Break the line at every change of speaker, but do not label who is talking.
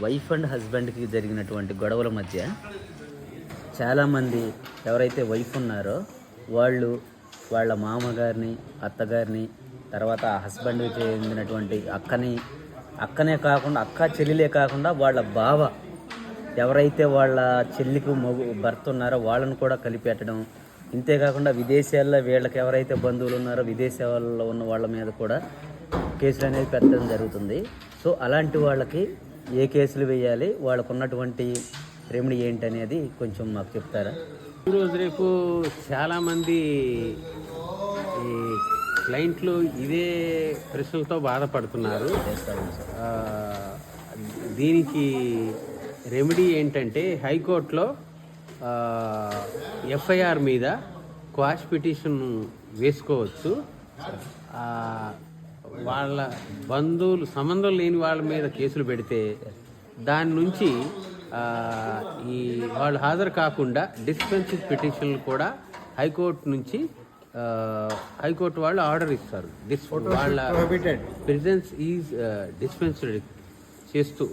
Wife and హస్బెండ్కి జరిగినటువంటి గొడవల మధ్య చాలామంది ఎవరైతే వైఫ్ ఉన్నారో వాళ్ళు వాళ్ళ మామగారిని, అత్తగారిని, తర్వాత ఆ హస్బెండ్కి చెందినటువంటి అక్కనే కాకుండా చెల్లెలే కాకుండా వాళ్ళ బావ ఎవరైతే వాళ్ళ చెల్లికి భర్త ఉన్నారో వాళ్ళని కూడా కలిపెట్టడం. ఇంతేకాకుండా విదేశాల్లో వీళ్ళకి ఎవరైతే బంధువులు ఉన్నారో విదేశాల్లో ఉన్న వాళ్ళ మీద కూడా కేసులు అనేది పెట్టడం జరుగుతుంది. సో అలాంటి వాళ్ళకి ఏ కేసులు వేయాలి, వాళ్ళకు ఉన్నటువంటి రెమెడీ ఏంటి అనేది కొంచెం మాకు చెప్తారా?
ఈరోజు రేపు చాలామంది ఈ క్లయింట్లు ఇదే ప్రశ్నలతో బాధపడుతున్నారు. దీనికి రెమెడీ ఏంటంటే హైకోర్టులో ఎఫ్ఐఆర్ మీద క్వాష్ పిటిషన్ వేసుకోవచ్చు. వాళ్ళ బంధువులు సంబంధం లేని వాళ్ళ మీద కేసులు పెడితే దాని నుంచి ఈ వాళ్ళు హాజరు కాకుండా డిస్పెన్సరీ పిటిషన్లు కూడా హైకోర్టు నుంచి హైకోర్టు వాళ్ళు ఆర్డర్ ఇస్తారు. వాళ్ళ ప్రెజెన్స్ ఈజ్ డిస్పెన్సరీ చేస్తూ